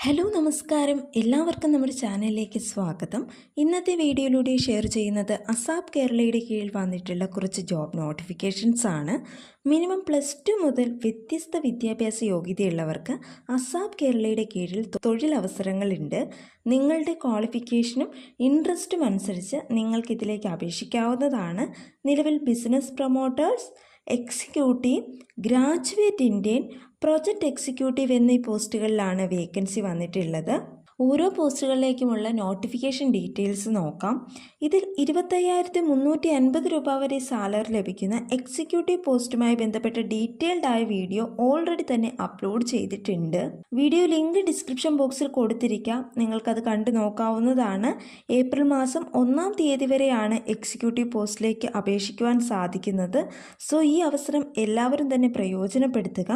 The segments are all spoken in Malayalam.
ഹലോ നമസ്കാരം, എല്ലാവർക്കും നമ്മുടെ ചാനലിലേക്ക് സ്വാഗതം. ഇന്നത്തെ വീഡിയോയിലൂടെ ഷെയർ ചെയ്യുന്നത് അസാപ് കേരളയുടെ കീഴിൽ വന്നിട്ടുള്ള കുറച്ച് ജോബ് നോട്ടിഫിക്കേഷൻസ് ആണ്. മിനിമം +2 മുതൽ വ്യത്യസ്ത വിദ്യാഭ്യാസ യോഗ്യതയുള്ളവർക്ക് അസാപ് കേരളയുടെ കീഴിൽ തൊഴിലവസരങ്ങളുണ്ട്. നിങ്ങളുടെ ക്വാളിഫിക്കേഷനും ഇൻട്രസ്റ്റും അനുസരിച്ച് നിങ്ങൾക്കിതിലേക്ക് അപേക്ഷിക്കാവുന്നതാണ്. നിലവിൽ business promoters, executive, graduate Indian, project executive എന്നീ പോസ്റ്റുകളിലാണ് വേക്കൻസി വന്നിട്ടുള്ളത്. ഓരോ പോസ്റ്റുകളിലേക്കുമുള്ള നോട്ടിഫിക്കേഷൻ ഡീറ്റെയിൽസ് നോക്കാം. ഇതിൽ 25,350 രൂപ വരെ സാലറി ലഭിക്കുന്ന എക്സിക്യൂട്ടീവ് പോസ്റ്റുമായി ബന്ധപ്പെട്ട ഡീറ്റെയിൽഡ് ആയ വീഡിയോ ഓൾറെഡി തന്നെ അപ്ലോഡ് ചെയ്തിട്ടുണ്ട്. വീഡിയോ ലിങ്ക് ഡിസ്ക്രിപ്ഷൻ ബോക്സിൽ കൊടുത്തിരിക്കാം, നിങ്ങൾക്കത് കണ്ടു നോക്കാവുന്നതാണ്. ഏപ്രിൽ മാസം 1-ാം തീയതി വരെയാണ് എക്സിക്യൂട്ടീവ് പോസ്റ്റിലേക്ക് അപേക്ഷിക്കുവാൻ സാധിക്കുന്നത്. സോ ഈ അവസരം എല്ലാവരും തന്നെ പ്രയോജനപ്പെടുത്തുക.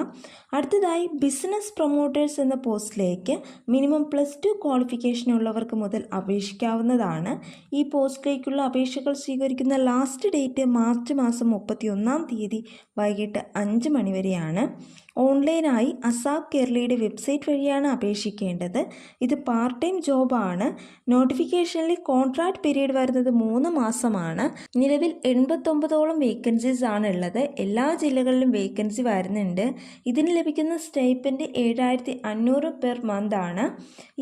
അടുത്തതായി ബിസിനസ് പ്രൊമോട്ടേഴ്സ് എന്ന പോസ്റ്റിലേക്ക് മിനിമം +2 ക്വാളിഫിക്കേഷൻ ഉള്ളവർക്ക് മുതൽ അപേക്ഷിക്കാവുന്നതാണ്. ഈ പോസ്റ്റിലേക്കുള്ള അപേക്ഷകൾ സ്വീകരിക്കുന്ന ലാസ്റ്റ് ഡേറ്റ് മാർച്ച് മാസം 31-ാം തീയതി വൈകിട്ട് 5 മണി വരെയാണ്. ഓൺലൈനായി അസാപ് കേരളയുടെ വെബ്സൈറ്റ് വഴിയാണ് അപേക്ഷിക്കേണ്ടത്. ഇത് പാർട്ട് ടൈം ജോബാണ്. നോട്ടിഫിക്കേഷനിൽ കോൺട്രാക്ട് പീരീഡ് വരുന്നത് 3 മാസമാണ്. നിലവിൽ 89ഓളം വേക്കൻസീസ് ആണ് ഉള്ളത്. എല്ലാ ജില്ലകളിലും വേക്കൻസി വരുന്നുണ്ട്. ഇതിന് ലഭിക്കുന്ന സ്റ്റൈപ്പൻഡ് 7,500 പെർ മന്ത് ആണ്.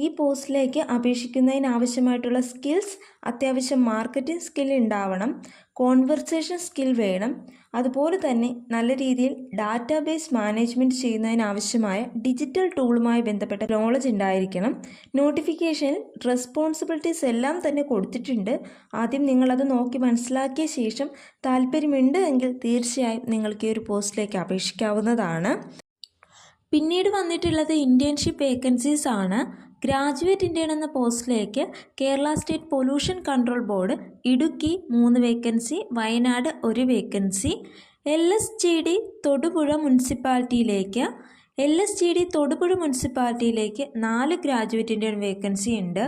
ഈ പോസ്റ്റിലേക്ക് അപേക്ഷിക്കുന്നതിന് ആവശ്യമായിട്ടുള്ള സ്കിൽസ് അത്യാവശ്യം മാർക്കറ്റിംഗ് സ്കിൽ ഉണ്ടാവണം, കോൺവെർസേഷൻ സ്കിൽ വേണം, അതുപോലെ തന്നെ നല്ല രീതിയിൽ ഡാറ്റാബേസ് മാനേജ്മെൻറ്റ് ചെയ്യുന്നതിനാവശ്യമായ ഡിജിറ്റൽ ടൂളുമായി ബന്ധപ്പെട്ട നോളജ് ഉണ്ടായിരിക്കണം. നോട്ടിഫിക്കേഷനിൽ റെസ്പോൺസിബിലിറ്റീസ് എല്ലാം തന്നെ കൊടുത്തിട്ടുണ്ട്. ആദ്യം നിങ്ങളത് നോക്കി മനസ്സിലാക്കിയ ശേഷം താല്പര്യമുണ്ട് എങ്കിൽ തീർച്ചയായും നിങ്ങൾക്ക് ഈ ഒരു പോസ്റ്റിലേക്ക് അപേക്ഷിക്കാവുന്നതാണ്. പിന്നീട് വന്നിട്ടുള്ളത് ഇന്റേൺഷിപ്പ് വേക്കൻസീസ് ആണ്. ഗ്രാജുവേറ്റ് ഇന്ത്യൻ എന്ന പോസ്റ്റിലേക്ക് Kerala state pollution control board Idukki 3 vacancy, Wayanad 1 vacancy. LSGD Thodupuzha മുനിസിപ്പാലിറ്റിയിലേക്ക് 4 ഗ്രാജുവേറ്റ് ഇന്ത്യൻ വേക്കൻസി ഉണ്ട്.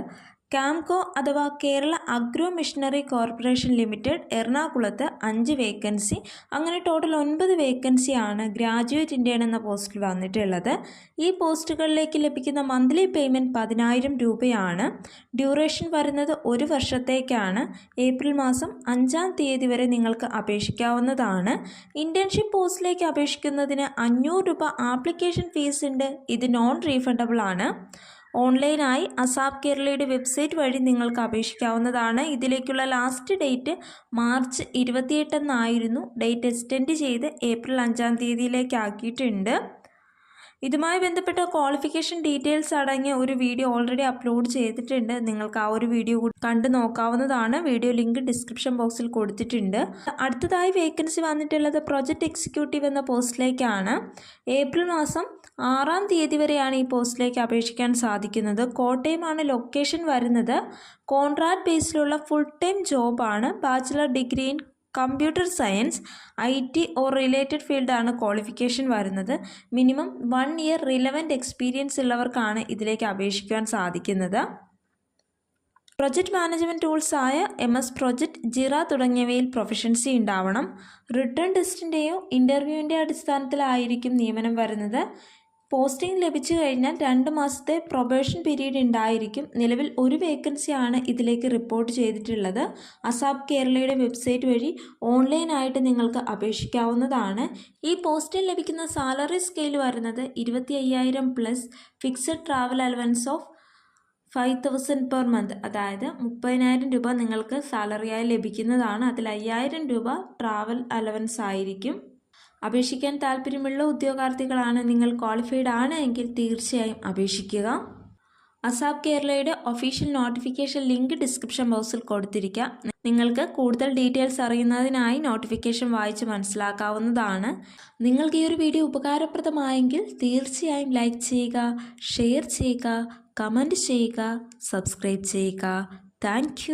കാംകോ അഥവാ Kerala agro machinery corporation limited എറണാകുളത്ത് 5 വേക്കൻസി. അങ്ങനെ ടോട്ടൽ 9 വേക്കൻസിയാണ് ഗ്രാജുവേറ്റ് ഇന്ത്യൻ എന്ന പോസ്റ്റിൽ വന്നിട്ടുള്ളത്. ഈ പോസ്റ്റുകളിലേക്ക് ലഭിക്കുന്ന മന്ത്ലി പേയ്മെൻറ്റ് 10,000 രൂപയാണ്. ഡ്യൂറേഷൻ വരുന്നത് 1 വർഷത്തേക്കാണ്. ഏപ്രിൽ മാസം 5-ാം തീയതി വരെ നിങ്ങൾക്ക് അപേക്ഷിക്കാവുന്നതാണ്. ഇന്റേൺഷിപ്പ് പോസ്റ്റിലേക്ക് അപേക്ഷിക്കുന്നതിന് 500 രൂപ ആപ്ലിക്കേഷൻ ഫീസ് ഉണ്ട്. ഇത് നോൺ റീഫണ്ടബിൾ ആണ്. ഓൺലൈനായി അസാപ് കേരളയുടെ വെബ്സൈറ്റ് വഴി നിങ്ങൾക്ക് അപേക്ഷിക്കാവുന്നതാണ്. ഇതിലേക്കുള്ള ലാസ്റ്റ് ഡേറ്റ് മാർച്ച് 28 എന്നായിരുന്നു. ഡേറ്റ് എക്സ്റ്റെൻഡ് ചെയ്ത് ഏപ്രിൽ 5-ാം തീയതിയിലേക്ക് ആക്കിയിട്ടുണ്ട്. ഇതുമായി ബന്ധപ്പെട്ട ക്വാളിഫിക്കേഷൻ ഡീറ്റെയിൽസ് അടങ്ങിയ ഒരു വീഡിയോ ഓൾറെഡി അപ്ലോഡ് ചെയ്തിട്ടുണ്ട്. നിങ്ങൾക്ക് ആ ഒരു വീഡിയോ കൂടി കണ്ടു നോക്കാവുന്നതാണ്. വീഡിയോ ലിങ്ക് ഡിസ്ക്രിപ്ഷൻ ബോക്സിൽ കൊടുത്തിട്ടുണ്ട്. അടുത്തതായി വേക്കൻസി വന്നിട്ടുള്ളത് പ്രോജക്റ്റ് എക്സിക്യൂട്ടീവ് എന്ന പോസ്റ്റിലേക്കാണ്. ഏപ്രിൽ മാസം 6-ാം തീയതി വരെയാണ് ഈ പോസ്റ്റിലേക്ക് അപേക്ഷിക്കാൻ സാധിക്കുന്നത്. കോട്ടയമാണ് ലൊക്കേഷൻ വരുന്നത്. കോൺട്രാക്ട് ബേസിലുള്ള ഫുൾ ടൈം ജോബാണ്. Bachelor degree in computer science, IT or related ഫീൽഡാണ് ക്വാളിഫിക്കേഷൻ വരുന്നത്. മിനിമം 1 ഇയർ റിലവൻറ്റ് എക്സ്പീരിയൻസ് ഉള്ളവർക്കാണ് ഇതിലേക്ക് അപേക്ഷിക്കാൻ സാധിക്കുന്നത്. പ്രൊജക്റ്റ് മാനേജ്മെൻറ്റ് ടൂൾസായ MS പ്രൊജക്റ്റ്, ജിറ തുടങ്ങിയവയിൽ പ്രൊഫഷൻസി ഉണ്ടാവണം. റിട്ടേൺ ടെസ്റ്റിൻ്റെയോ ഇൻ്റർവ്യൂവിൻ്റെ അടിസ്ഥാനത്തിലായിരിക്കും നിയമനം വരുന്നത്. പോസ്റ്റിംഗ് ലഭിച്ചു കഴിഞ്ഞാൽ 2 മാസത്തെ പ്രൊബേഷൻ പീരീഡ് ഉണ്ടായിരിക്കും. നിലവിൽ 1 വേക്കൻസിയാണ് ഇതിലേക്ക് റിപ്പോർട്ട് ചെയ്തിട്ടുള്ളത്. അസാപ് കേരളയുടെ വെബ്സൈറ്റ് വഴി ഓൺലൈനായിട്ട് നിങ്ങൾക്ക് അപേക്ഷിക്കാവുന്നതാണ്. ഈ പോസ്റ്റിൽ ലഭിക്കുന്ന സാലറി സ്കെയിൽ വരുന്നത് 25,000 plus fixed travel allowance of 5,000 per month, അതായത് 30,000 രൂപ നിങ്ങൾക്ക് സാലറിയായി ലഭിക്കുന്നതാണ്. അതിൽ 5,000 രൂപ ട്രാവൽ അലവൻസ് ആയിരിക്കും. അപേക്ഷിക്കാൻ താല്പര്യമുള്ള ഉദ്യോഗാർത്ഥികളാണ് നിങ്ങൾ ക്വാളിഫൈഡ് ആണ് എങ്കിൽ തീർച്ചയായും അപേക്ഷിക്കുക. അസാപ് കേരളയുടെ ഒഫീഷ്യൽ നോട്ടിഫിക്കേഷൻ ലിങ്ക് ഡിസ്ക്രിപ്ഷൻ ബോക്സിൽ കൊടുത്തിരിക്കാം. നിങ്ങൾക്ക് കൂടുതൽ ഡീറ്റെയിൽസ് അറിയുന്നതിനായി നോട്ടിഫിക്കേഷൻ വായിച്ച് മനസ്സിലാക്കാവുന്നതാണ്. നിങ്ങൾക്ക് ഈ ഒരു വീഡിയോ ഉപകാരപ്രദമായെങ്കിൽ തീർച്ചയായും ലൈക്ക് ചെയ്യുക, ഷെയർ ചെയ്യുക, കമൻറ്റ് ചെയ്യുക, സബ്സ്ക്രൈബ് ചെയ്യുക. താങ്ക്